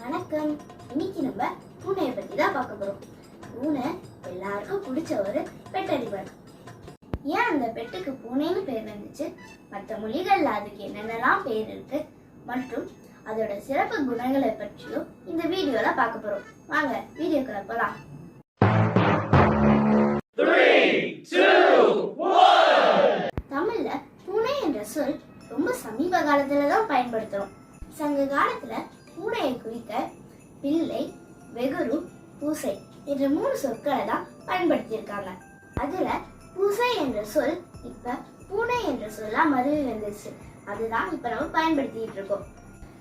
வணக்கம். இன்னைக்கு நம்ம பூனையை பத்தி தான் பார்க்க போறோம். பூனை எல்லாருக்கும் பிடிச்ச ஒரு பெட் அனிமல். ஏன் அந்த பெட்டுக்கு பூனைன்னு பேர் வந்துச்சு, மற்ற மொழிகள்ல அதுக்கு என்னென்னலாம் பேர் இருக்கு மற்றும் அதோட சிறப்பு குணங்களை பற்றியும் இந்த வீடியோல பார்க்க போறோம். வாங்க வீடியோக்குள்ள போலாம். 3, 2, 1. தமிழ்ல பூனை என்ற சொல் ரொம்ப சமீப காலத்துல தான் பயன்படுத்துறோம். சங்க காலத்துல பூனையை குறிக்க பிள்ளை, வெகுரு, பூசை என்ற 3 சொற்களை தான் பயன்படுத்தியிருக்காங்க. அதுல பூசை என்ற சொல் இப்ப பூனை என்ற சொல்லா மருவி வந்துருச்சு. அதுதான் இப்ப நம்ம பயன்படுத்திட்டு இருக்கோம்.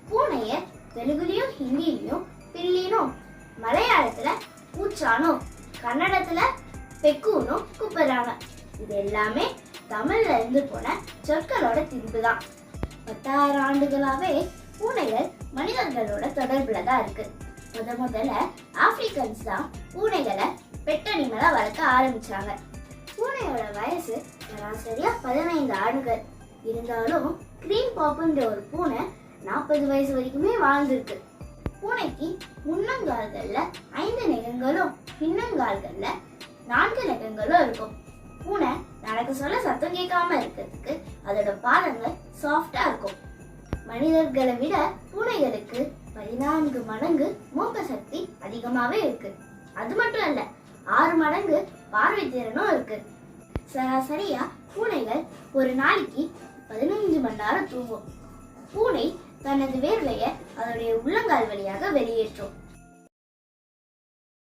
பூனைய தெலுங்குலயும் ஹிந்திலையும் பில்லினும், மலையாளத்துல பூச்சானும், கன்னடத்துல பெக்குனும் கூப்பிடுறாங்க. இது எல்லாமே தமிழ்ல இருந்து போன சொற்களோட திரிப்பு தான். 10,000 ஆண்டுகளாவே பூனைகள் மனிதர்களோட தொடர்புல தான் இருக்கு. முதல்ல ஆப்பிரிக்கன்ஸ் தான் பூனைகளை பெட் அனிமலா வளர்க்க ஆரம்பிச்சாங்க. பூனையோட வயசு சராசரியா 15 ஆண்டுகள். இருந்தாலும் கிரீன் பாப்புன்ற ஒரு பூனை 40 வயசு வரைக்குமே வாழ்ந்திருக்கு. பூனைக்கு முன்னங்கால்கள்ல 5 நகங்களும் பின்னங்கால்கள்ல 4 நகங்களும் இருக்கும். பூனை நடக்க சொல்ல சத்தம் கேட்காம இருக்கிறதுக்கு அதோட பாதங்கள் சாஃப்டா இருக்கும். மனிதர்களை விட பூனைகளுக்கு 14 மடங்கு மூக்க சக்தி அதிகமாவே இருக்கு. அது மட்டும் இல்ல, 6 மடங்கு பார்வை திறனும் இருக்கு. சராசரியா பூனைகள் ஒரு நாளைக்கு 15 மணி நேரம் தூங்கும். பூனை தனது வேர்வையை அதனுடைய உள்ளங்கால் வழியாக வெளியேற்றும்.